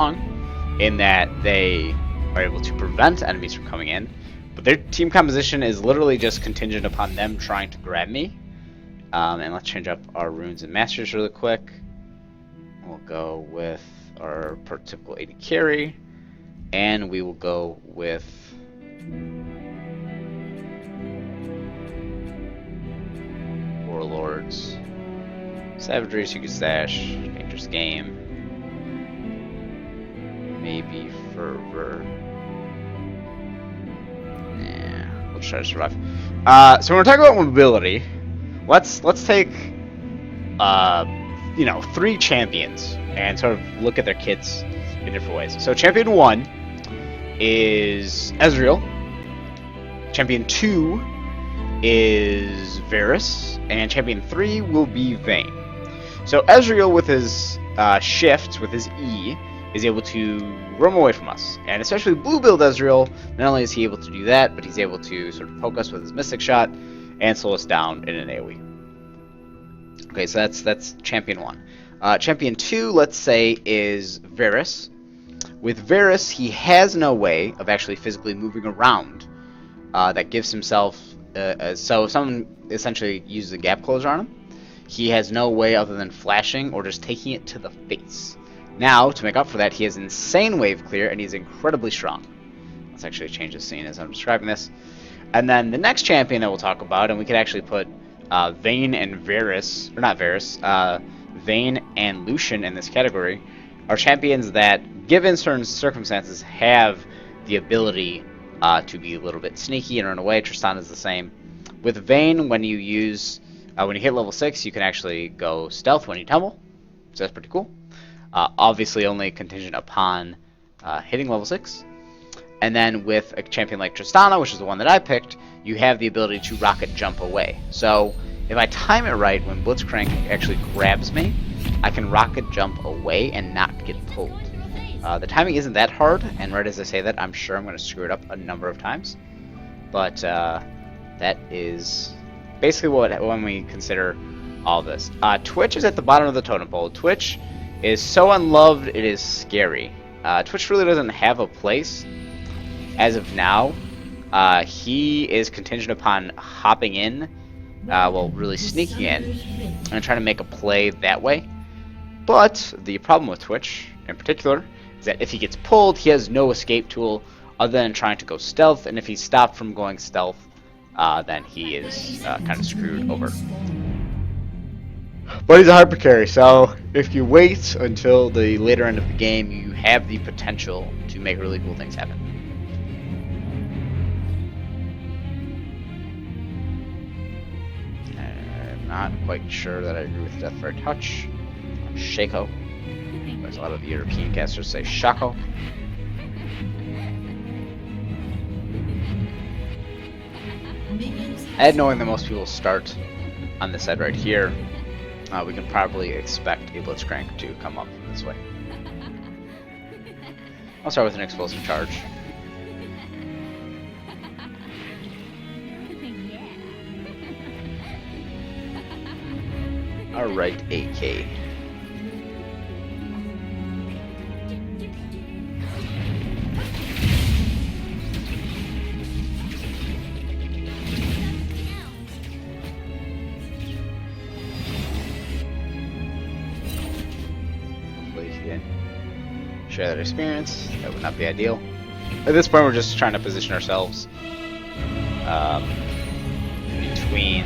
in that they are able to prevent enemies from coming in, but their team composition is literally just contingent upon them trying to grab me. And let's change up our runes and masters really quick. We'll go with our typical AD carry, and we will go with Warlords, Savagery, Secret Stash, Dangerous Game, maybe Fervor. Yeah, we'll try to survive. So when we're talking about mobility, let's take you know, 3 champions and sort of look at their kits in different ways. So champion 1 is Ezreal. Champion 2 is Varus, and champion 3 will be Vayne. So Ezreal with his shift, with his E, is able to roam away from us, and especially blue build Ezreal, not only is he able to do that, but he's able to sort of poke us with his Mystic Shot and slow us down in an AoE. Okay, so that's champion 1. Champion 2, let's say, is Varus. With Varus, he has no way of actually physically moving around. That gives himself... so if someone essentially uses a gap closer on him, he has no way other than flashing or just taking it to the face. Now, to make up for that, he has insane wave clear, and he's incredibly strong. Let's actually change the scene as I'm describing this. And then the next champion that we'll talk about, and we could actually put Vayne and Varus, or not Varus, Vayne and Lucian in this category, are champions that, given certain circumstances, have the ability to be a little bit sneaky and run away. Tristana is the same. With Vayne, when you use, when you hit level 6, you can actually go stealth when you tumble, so that's pretty cool. Obviously only contingent upon hitting level 6. And then with a champion like Tristana, which is the one that I picked, you have the ability to rocket jump away. So if I time it right, when Blitzcrank actually grabs me, I can rocket jump away and not get pulled. The timing isn't that hard, and right as I say that, I'm sure I'm going to screw it up a number of times. But that is basically when we consider all this. Twitch is at the bottom of the totem pole. Twitch is so unloved, it is scary. Twitch really doesn't have a place as of now. He is contingent upon hopping in, well, really sneaking in, and trying to make a play that way. But the problem with Twitch, in particular, is that if he gets pulled, he has no escape tool other than trying to go stealth, and if he's stopped from going stealth, then he is kind of screwed over. But he's a hyper carry, so if you wait until the later end of the game, you have the potential to make really cool things happen. I'm not quite sure that I agree with Death for a Touch. Shaco. There's a lot of the European casters say Shaco. And knowing that most people start on this side right here, we can probably expect a Blitzcrank to come up this way. I'll start with an explosive charge. Alright, AK. Share that experience. That would not be ideal. At this point, we're just trying to position ourselves between,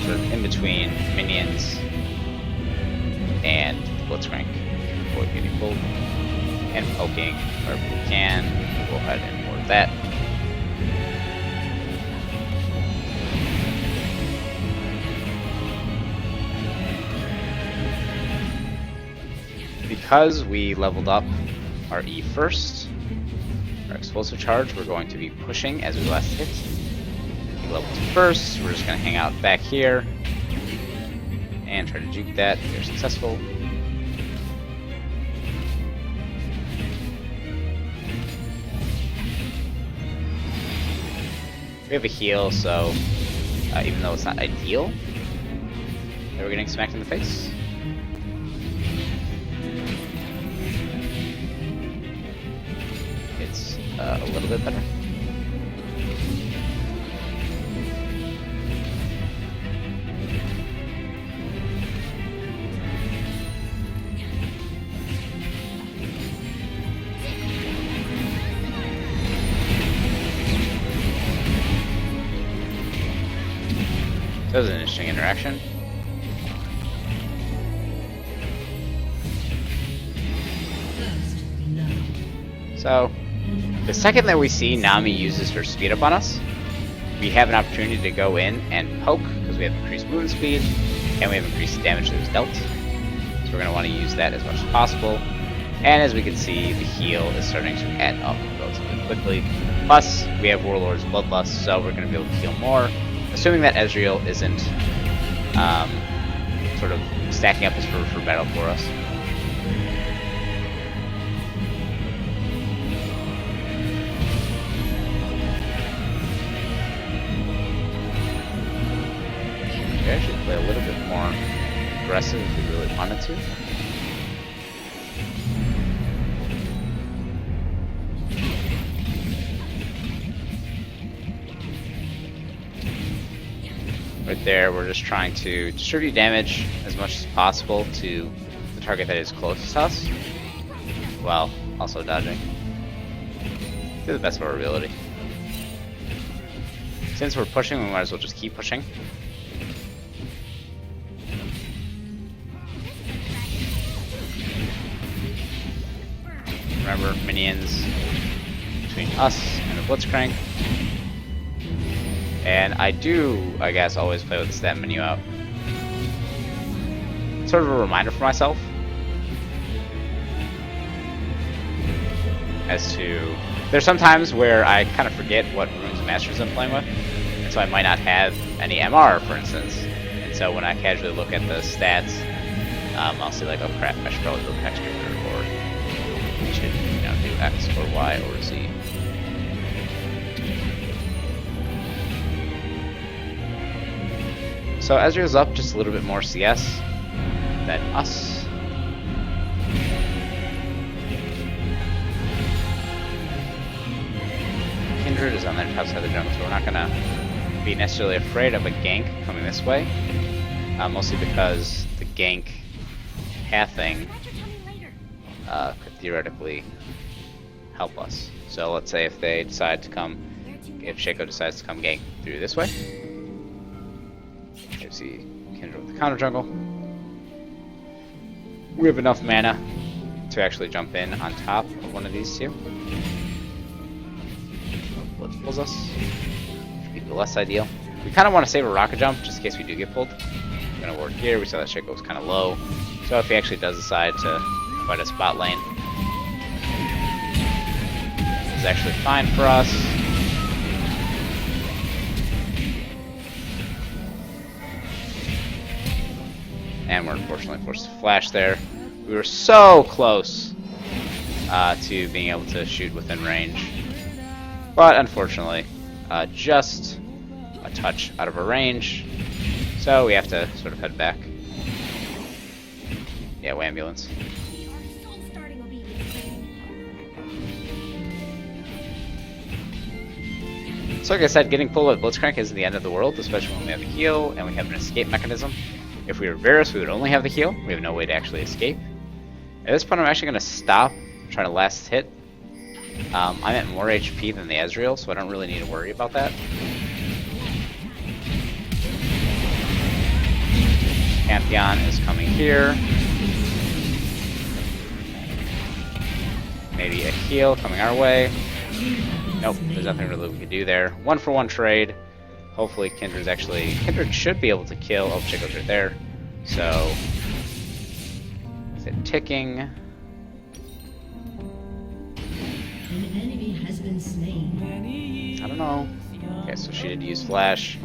sort of in between minions and Blitzcrank. Avoid getting pulled and poking wherever we can. We'll go ahead and ward that. Because we leveled up our E first, our explosive charge, we're going to be pushing as we last hit. We leveled 2 first, we're just going to hang out back here and try to juke that. We're successful. We have a heal, so even though it's not ideal, we're getting smacked in the face. a little bit better. That was an interesting interaction. So, the second that we see Nami uses her speed up on us, we have an opportunity to go in and poke, because we have increased movement speed, and we have increased damage that is dealt. So we're going to want to use that as much as possible. And as we can see, the heal is starting to add up relatively quickly. Plus, we have Warlord's Bloodlust, so we're going to be able to heal more. Assuming that Ezreal isn't sort of stacking up his for battle for us. We actually play a little bit more aggressive if we really wanted to. Right there, we're just trying to distribute damage as much as possible to the target that is closest to us, while also dodging to the best of our ability. Since we're pushing, we might as well just keep pushing. Remember, minions between us and the Blitzcrank. And I do, I guess, always play with the stat menu out. Sort of a reminder for myself as to, there's some times where I kind of forget what runes and masters I'm playing with, and so I might not have any MR, for instance. And so when I casually look at the stats, I'll see like, oh crap, I should probably build Hextreamer, or I should, you know, do X or Y or Z. So Ezreal's up just a little bit more CS than us. Kindred is on their top side of the jungle, so we're not gonna be necessarily afraid of a gank coming this way. Mostly because the gank pathing could theoretically help us. So let's say if they decide to come, if Shaco decides to come gank through this way. You see Kindred with the counter jungle. We have enough mana to actually jump in on top of one of these two. Blitz pulls us. Should be the less ideal. We kind of want to save a rocket jump just in case we do get pulled. We're going to ward here. We saw that Shaco was kind of low. So if he actually does decide to fight a spot lane, this is actually fine for us. And we're unfortunately forced to flash there. We were so close to being able to shoot within range. But unfortunately, just a touch out of our range. So we have to sort of head back. Yeah, ambulance. So like I said, getting pulled by Blitzcrank isn't the end of the world, especially when we have a heal and we have an escape mechanism. If we were Varus, we would only have the heal. We have no way to actually escape. At this point, I'm actually going to stop trying to last hit. I'm at more HP than the Ezreal, so I don't really need to worry about that. Pantheon is coming here. Maybe a heal coming our way. Nope, there's nothing really we can do there. 1-for-1 trade. Hopefully Kindred should be able to kill. Oh, Shaco's right there. So, is it ticking? An enemy has been slain. I don't know. Okay, so she did use flash.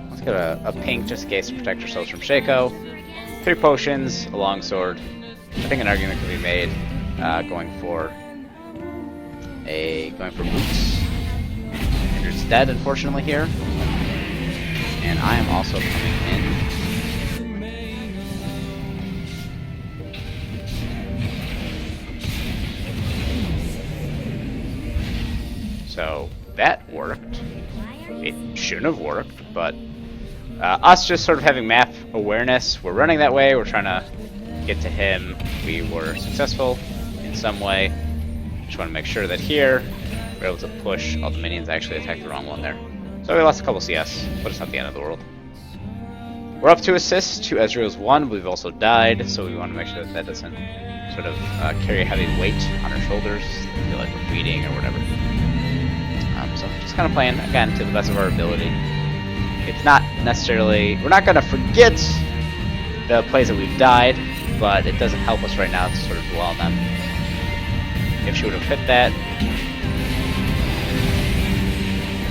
Let's get a pink just in case to protect ourselves from Shaco. 3 potions, a longsword. I think an argument could be made going for boots. Kindred's dead, unfortunately, here. And I am also coming in. So that worked. It shouldn't have worked, but us just sort of having map awareness, we're running that way, we're trying to get to him. We were successful in some way. Just want to make sure that here we're able to push all the minions. I actually attacked the wrong one there. So we lost a couple CS, but it's not the end of the world. We're up 2 assists to Ezreal's 1. We've also died, so we want to make sure that that doesn't sort of carry a heavy weight on our shoulders. I feel like we're bleeding or whatever. So just kind of playing, again, to the best of our ability. It's not necessarily... We're not going to forget the plays that we've died, but it doesn't help us right now to sort of dwell on them. If she would have hit that...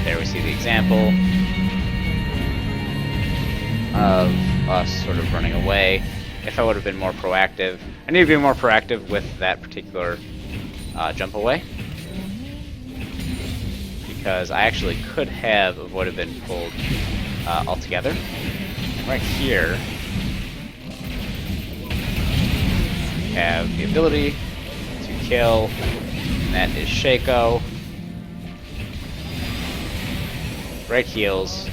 There we see the example of us sort of running away. If I would have been more proactive... I need to be more proactive with that particular jump away. Because I actually could have avoided being pulled altogether. Right here, have the ability to kill, and that is Shaco. Great heals.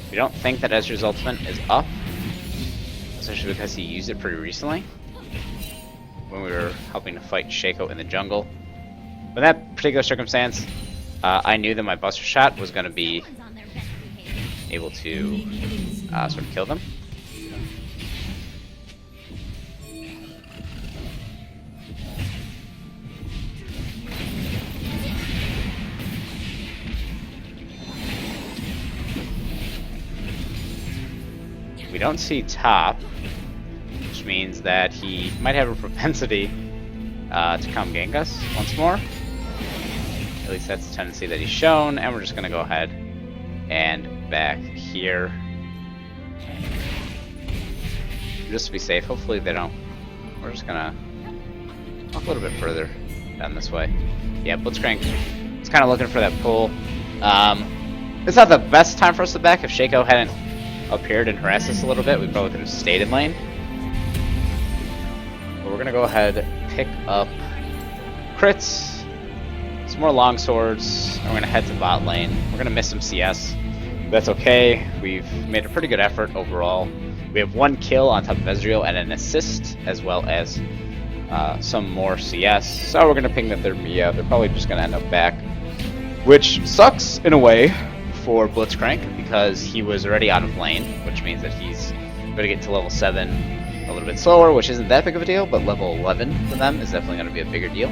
We don't think that Ezreal's ultimate is up, especially because he used it pretty recently when we were helping to fight Shaco in the jungle. But in that particular circumstance, I knew that my Buster Shot was going to be able to sort of kill them. We don't see top, which means that he might have a propensity to come gank us once more. At least that's the tendency that he's shown, and we're just going to go ahead and back here. Just to be safe, hopefully they don't... We're just going to walk a little bit further down this way. Yeah, Blitzcrank is kind of looking for that pull. It's not the best time for us to back. If Shaco hadn't appeared and harassed us a little bit, we probably could have stayed in lane. But we're going to go ahead and pick up crits. Some more long swords, and we're going to head to bot lane. We're going to miss some CS. That's okay. We've made a pretty good effort overall. We have 1 kill on top of Ezreal and an assist, as well as some more CS. So we're going to ping that they're probably just going to end up back. Which sucks, in a way, for Blitzcrank, because he was already out of lane, which means that he's going to get to level 7 a little bit slower, which isn't that big of a deal, but level 11 for them is definitely going to be a bigger deal.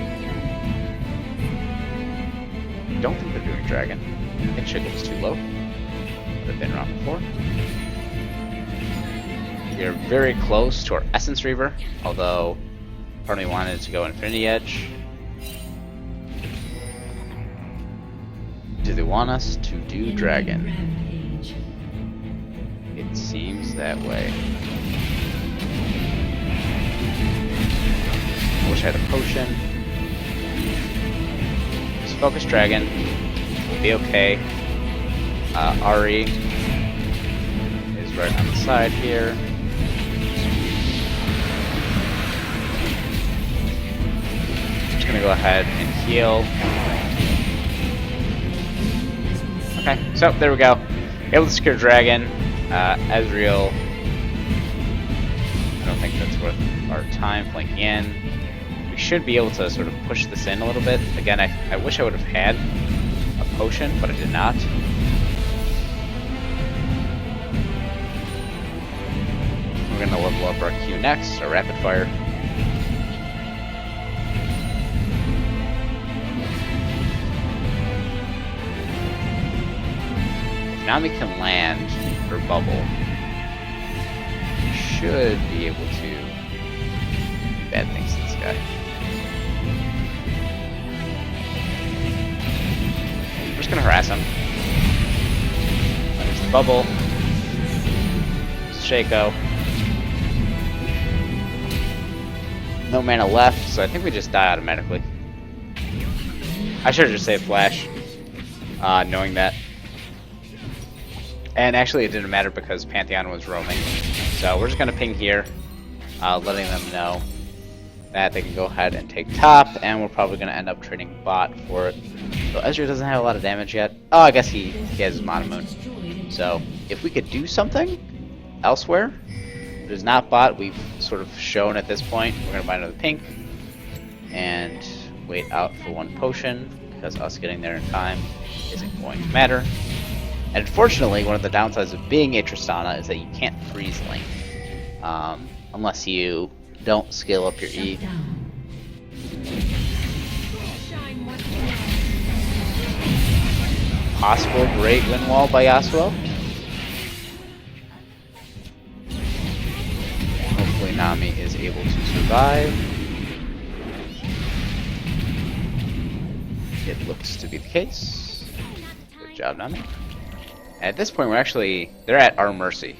I don't think they're doing dragon. I think Shaco was too low. Would have been around before. We are very close to our Essence Reaver, although part of me wanted to go Infinity Edge. Do they want us to do dragon? It seems that way. I wish I had a potion. Focus dragon, we'll be okay. Ari is right on the side here. Just gonna go ahead and heal. Okay, so there we go. Able to secure dragon. Ezreal. I don't think that's worth our time flanking in. We should be able to sort of push this in a little bit. Again, I wish I would have had a potion, but I did not. We're going to level up our Q next, our rapid fire. If Nami can land her bubble, we should be able to do bad things to this guy. We're just gonna harass him. There's the bubble. There's Shaco. No mana left, so I think we just die automatically. I should have just saved Flash, knowing that. And actually it didn't matter because Pantheon was roaming. So we're just gonna ping here, letting them know that they can go ahead and take top, and we're probably gonna end up trading bot for it. So Ezreal doesn't have a lot of damage yet. Oh, I guess he has his Mana Moon. So if we could do something elsewhere, it is not bot. We've sort of shown at this point. We're gonna buy another pink and wait out for one potion, because us getting there in time isn't going to matter. And unfortunately, one of the downsides of being a Tristana is that you can't freeze lane unless you don't scale up your E. Possible great win wall by Yasuo. Hopefully Nami is able to survive. It looks to be the case. Good job, Nami. At this point, they're at our mercy.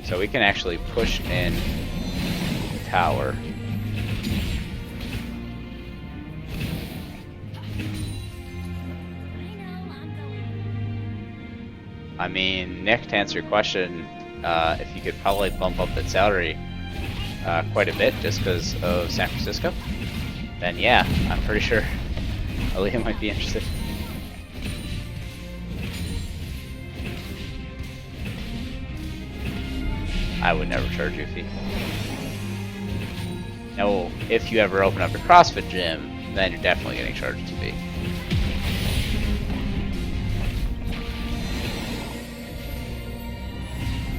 So we can actually push in the tower. I mean, Nick, to answer your question, if you could probably bump up that salary quite a bit just because of San Francisco, then yeah, I'm pretty sure Aaliyah might be interested. I would never charge you a fee. No, if you ever open up a CrossFit gym, then you're definitely getting charged a fee.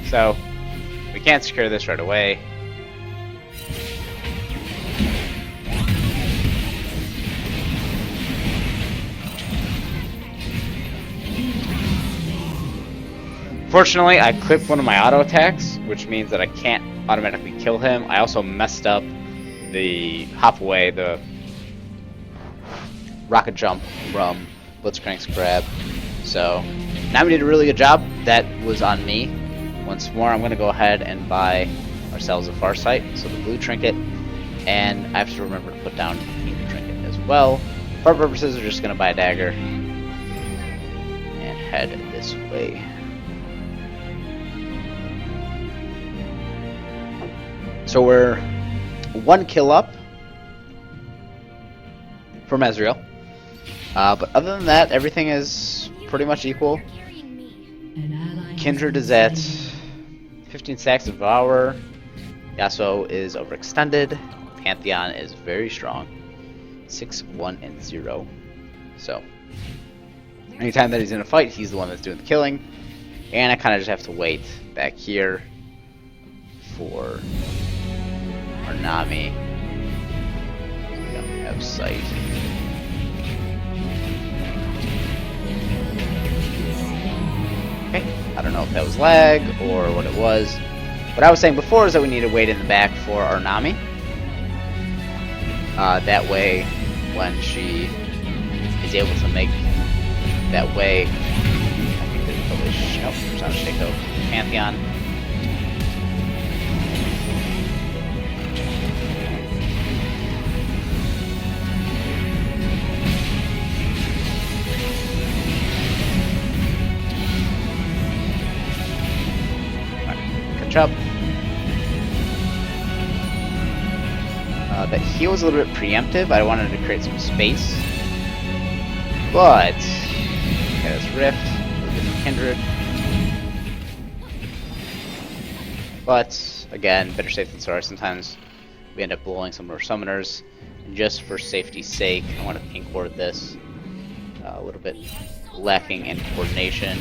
So, we can't secure this right away. Fortunately, I clipped one of my auto attacks, which means that I can't automatically kill him. I also messed up the hop away, the rocket jump from Blitzcrank's grab. So, Nami did a really good job. That was on me. Once more, I'm going to go ahead and buy ourselves a Farsight, so the blue trinket, and I have to remember to put down the pink trinket as well. For our purposes, we're just going to buy a dagger and head this way. So we're 1 kill up from Ezreal, but other than that, everything is pretty much equal. Kindred is at 15 stacks of Devour. Yasuo is overextended. Pantheon is very strong. 6, 1, and 0. So, anytime that he's in a fight, he's the one that's doing the killing. And I kind of just have to wait back here for our Nami. We don't have sight. Okay, I don't know if that was lag or what it was. What I was saying before is that we need to wait in the back for our Nami. That way, when she is able to make that way, I think there's probably there's not a Shaco. Pantheon. Up. That heal was a little bit preemptive. I wanted to create some space, but okay, this rift, look at the kindred. But again, better safe than sorry. Sometimes we end up blowing some of our summoners, and just for safety's sake, I want to pink ward this. A little bit lacking in coordination.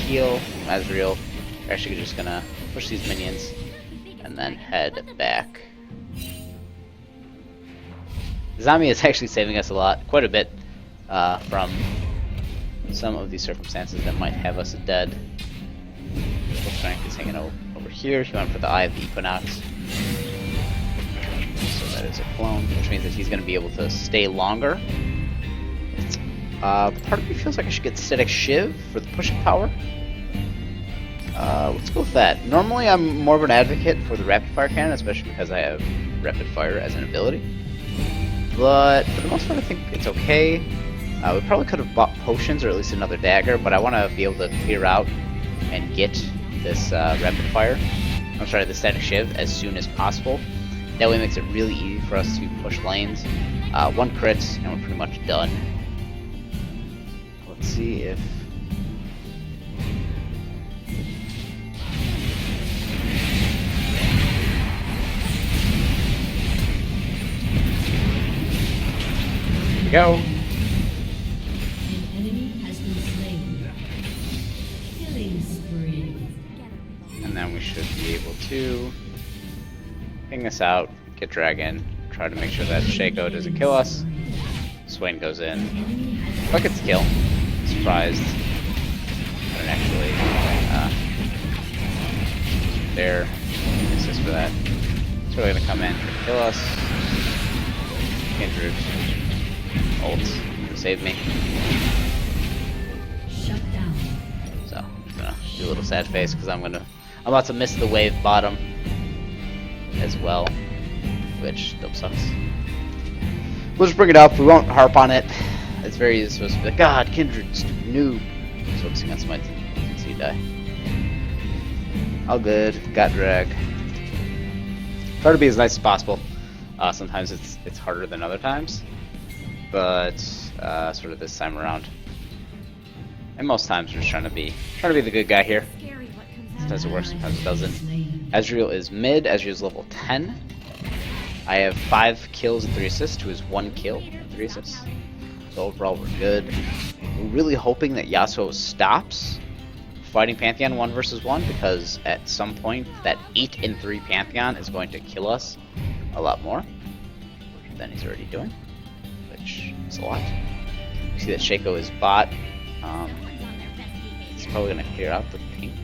Heal from Ezreal. We're actually just gonna push these minions and then head back. Nami is actually saving us quite a bit, from some of these circumstances that might have us dead. Strength is hanging over here. He went for the Eye of the Equinox. So that is a clone, which means that he's gonna be able to stay longer. Part of me feels like I should get Static Shiv for the pushing power. Let's go with that. Normally I'm more of an advocate for the Rapid Fire Cannon, especially because I have Rapid Fire as an ability. But for the most part I think it's okay. We probably could have bought potions or at least another dagger, but I want to be able to clear out and get this Rapid Fire. I'm sorry, the Static Shiv as soon as possible. That way it makes it really easy for us to push lanes. One crit, and we're pretty much done. Let's see if... Here we go. An enemy has been slain. Killing spree. And then we should be able to ping this out, get dragon, try to make sure that Shaco doesn't kill us. Swain goes in. Look at the kill. Surprised. I don't actually. There. Assist for that. It's really gonna come in, kill us. Kindred. Ult to save me. Shut down. So I'm just gonna do a little sad face because I'm about to miss the wave bottom as well, which still sucks. We'll just bring it up. We won't harp on it. It's very easy supposed to be like, God, Kindred, stupid noob. Just focusing on smite until you die. All good. Got drag. Try to be as nice as possible. Sometimes it's harder than other times, but sort of this time around, and most times we're just trying to be the good guy here. Sometimes it works, sometimes it doesn't. Ezreal is mid. Ezreal is level 10. I have 5 kills and 3 assists to his 1 kill and 3 assists. So overall we're good. We're really hoping that Yasuo stops fighting Pantheon 1 versus 1, because at some point that 8-3 Pantheon is going to kill us a lot more than he's already doing, which is a lot. You see that Shaco is bot. He's probably going to clear out the pink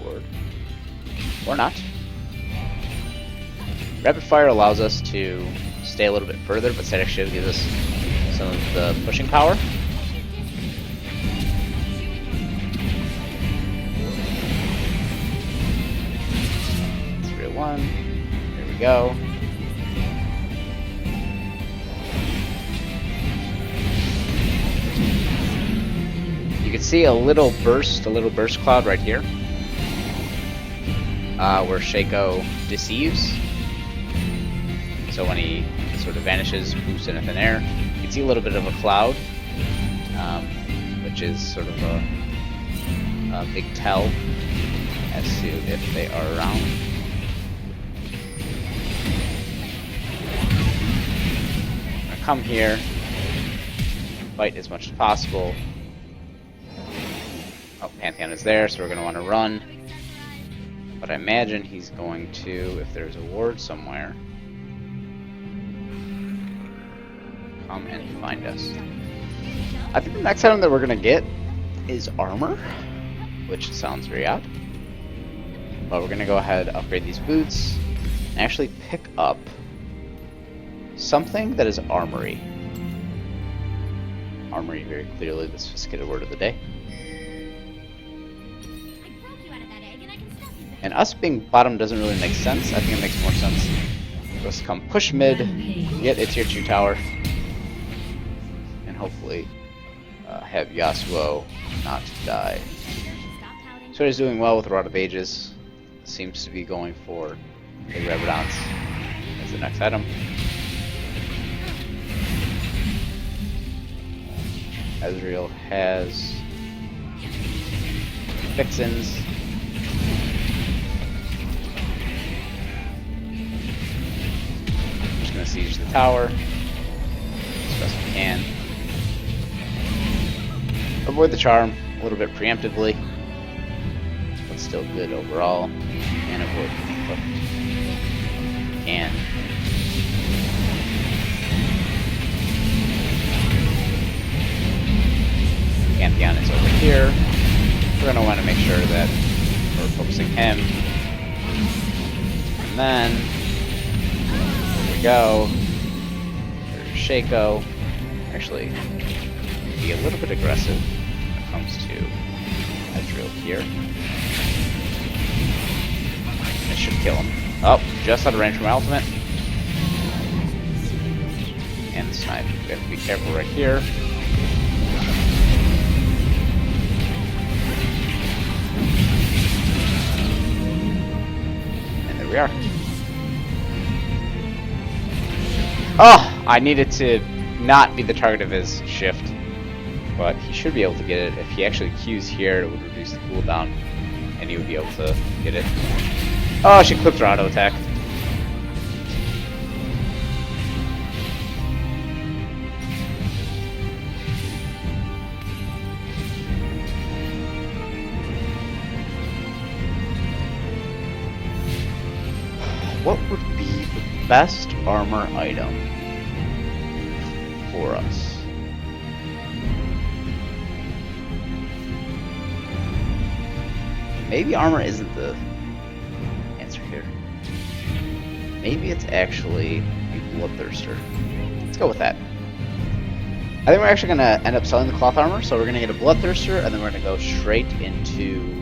ward. Or not. Rapid Fire allows us to stay a little bit further, but Static Shield gives us some of the pushing power. 3-1. There we go. You can see a little burst cloud right here, where Shaco deceives. So when he sort of vanishes, moves into thin air, you can see a little bit of a cloud, which is sort of a big tell as to if they are around. I'm gonna come here, fight as much as possible. Oh, Pantheon is there, so we're going to want to run. But I imagine he's going to, if there's a ward somewhere, come and find us. I think the next item that we're going to get is armor, which sounds very odd. But we're going to go ahead, upgrade these boots, and actually pick up something that is armory. Armory, very clearly the sophisticated word of the day. And us being bottom doesn't really make sense. I think it makes more sense for us to come push mid, get a tier 2 tower, and hopefully have Yasuo not die. So he's doing well with Rod of Ages. Seems to be going for the Revenants as the next item. Ezreal has Vixens. Just gonna siege the tower as best we can. Avoid the charm a little bit preemptively, but still good overall. And avoid the hook. Can. Pantheon is over here. We're gonna want to make sure that we're focusing him. And then, there we go. There's Shaco. Actually, be a little bit aggressive when it comes to Ezreal here. I should kill him. Oh, just out of range from my ultimate. And snipe. We have to be careful right here. And there we are. Oh, I needed to not be the target of his shift. But he should be able to get it. If he actually Qs here, it would reduce the cooldown. And he would be able to get it. Oh, she clipped her auto attack. What would be the best armor item for us? Maybe armor isn't the answer here. Maybe it's actually a Bloodthirster. Let's go with that. I think we're actually going to end up selling the cloth armor, so we're going to get a Bloodthirster, and then we're going to go straight into...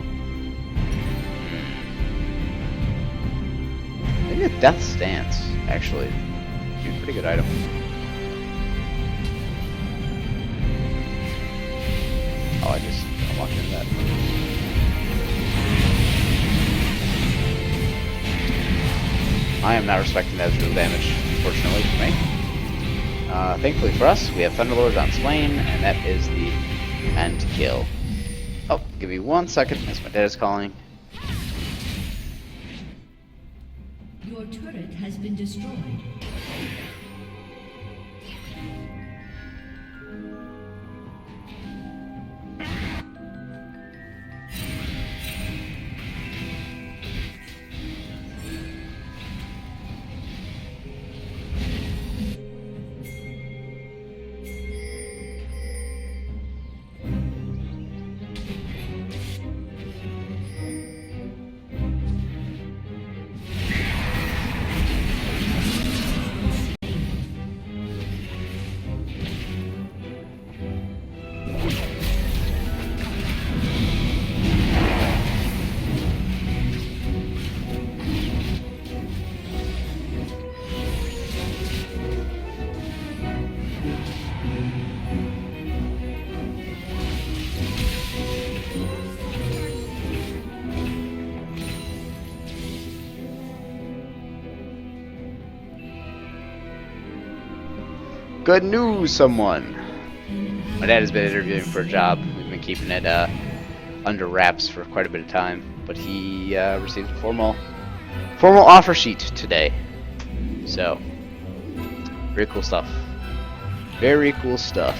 maybe a Death Stance, actually. Be a pretty good item. Oh, I walked into that. I am not respecting that Ezreal damage, fortunately for me. Thankfully for us, we have Thunderlord on Swain, and that is the end kill. Oh, give me 1 second, as my dad is calling. Your turret has been destroyed. Good news, someone! My dad has been interviewing for a job. We've been keeping it under wraps for quite a bit of time, but he received a formal offer sheet today. So, very cool stuff. Very cool stuff.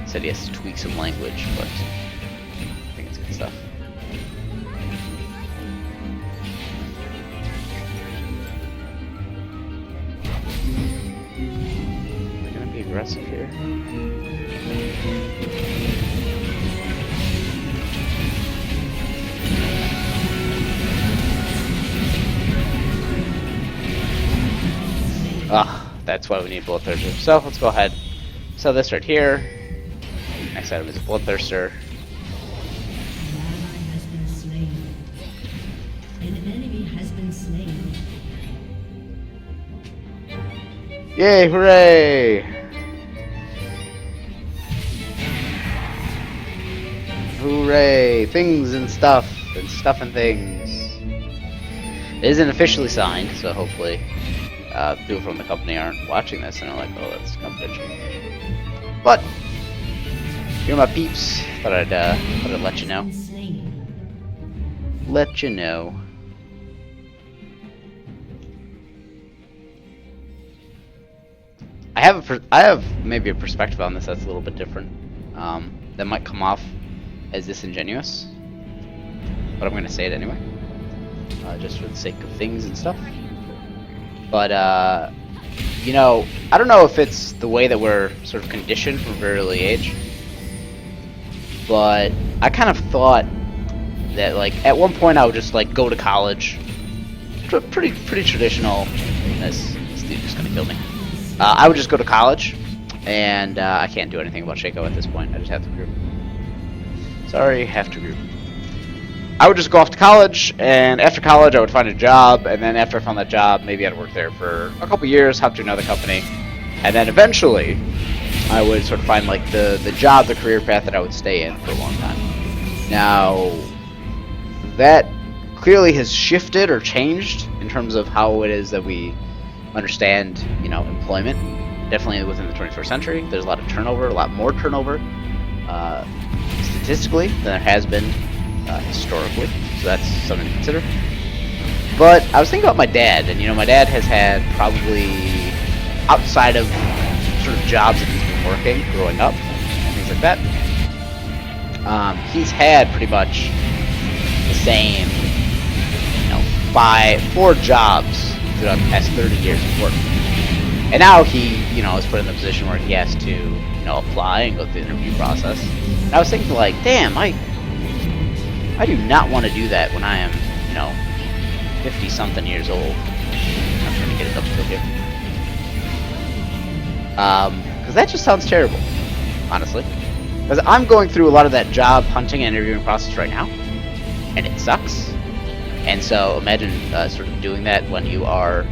Said he has to tweak some language, but I think it's good stuff. Aggressive here. Ah, that's why we need Bloodthirster. So let's go ahead. Sell this right here. Next item is a Bloodthirster. An enemy has been slain. Yay, hooray! Hooray! Things and stuff and things. It isn't officially signed, so hopefully people from the company aren't watching this and are like, oh, that's confidential. But you're my peeps. Thought I'd let you know. Let you know. I have maybe a perspective on this that's a little bit different. That might come off as disingenuous, but I'm gonna say it anyway, just for the sake of things and stuff. But you know, I don't know if it's the way that we're sort of conditioned from a very early age, but I kind of thought that like at one point I would just like go to college, pretty traditional. This dude just gonna kill me. I would just go to college, and I can't do anything about Shaco at this point. I just have to group. Sorry, have to group. I would just go off to college, and after college I would find a job, and then after I found that job, maybe I'd work there for a couple years, hop to another company, and then eventually I would sort of find like the job, the career path that I would stay in for a long time. Now, that clearly has shifted or changed in terms of how it is that we understand, employment. Definitely within the 21st century, there's a lot of turnover, a lot more turnover, statistically than there has been historically. So that's something to consider. But I was thinking about my dad, and my dad has had probably, outside of sort of jobs that he's been working growing up, things like that, he's had pretty much the same, 4 jobs throughout the past 30 years of work. And now he, is put in the position where he has to, apply and go through the interview process. And I was thinking, like, damn, I do not want to do that when I am, 50-something years old. I'm trying to get a double kill here. Because that just sounds terrible, honestly. Because I'm going through a lot of that job hunting and interviewing process right now, and it sucks. And so imagine sort of doing that when you are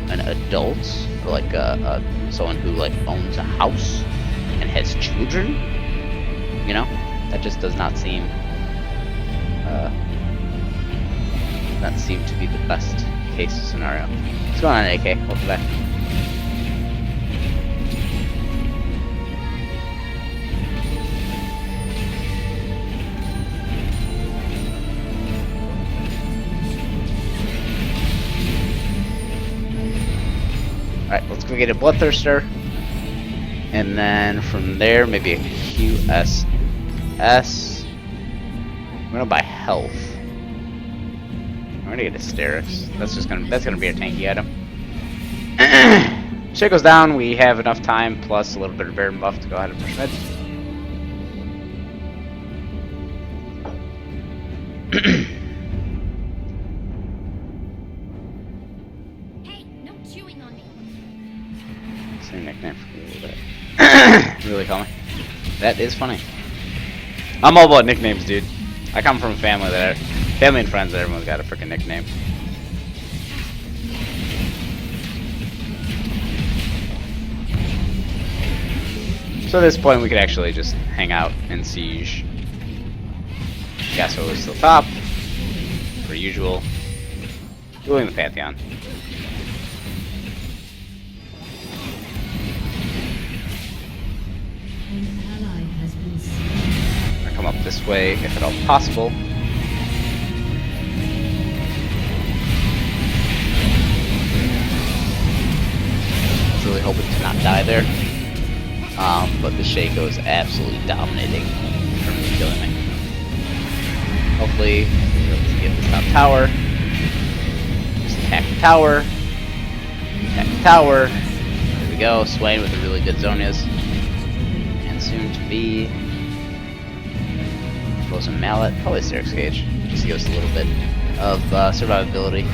an adult, or like someone who owns a house and has children. That just does not seem to be the best case scenario. What's going on, AK? Welcome back. Alright, let's go get a Bloodthirster. And then from there, maybe a QSS. I'm gonna buy health. I'm gonna get Asterix. That's gonna be our tanky item. Shit goes down, we have enough time plus a little bit of Baron buff to go ahead and push mid. Same nickname for me a little bit. Really funny. That is funny. I'm all about nicknames, dude. I come from a family and friends that everyone's got a freaking nickname. So at this point, we could actually just hang out and siege. Yasuo is still top, per usual. Dueling the Pantheon. Come up this way if at all possible. I was really hoping to not die there. But the Shaco is absolutely dominating in terms of killing me. Hopefully, we'll be able to get this top tower. Just attack the tower. Attack the tower. There we go. Swain with a really good Zonias. And soon to be. Frozen Mallet, probably Asterix Cage, just to give us a little bit of survivability.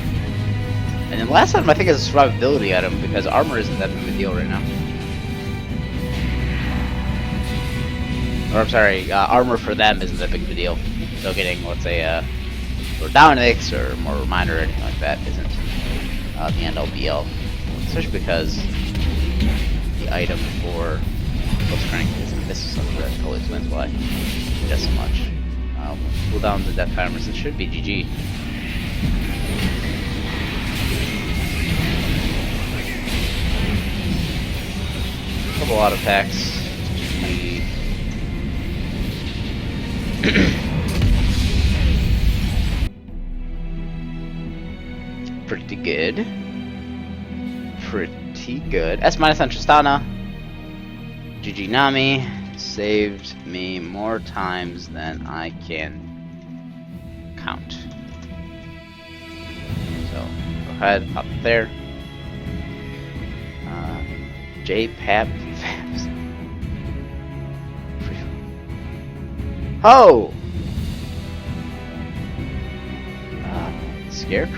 And then last item I think is a survivability item because armor isn't that big of a deal right now. Or I'm sorry, armor for them isn't that big of a deal. So getting, let's say, more Dominix or more Reminder or anything like that isn't the end all be all. Especially because the item for close strength isn't this is something that totally explains why it does so much. Cooldowns and death timers, it should be GG. Couple auto attacks. Pretty good. Pretty good. S- on Tristana. GG Nami. Saved me more times than I can count. So, go ahead, pop it there. J-Pap Fabs. Oh! Scarecrow.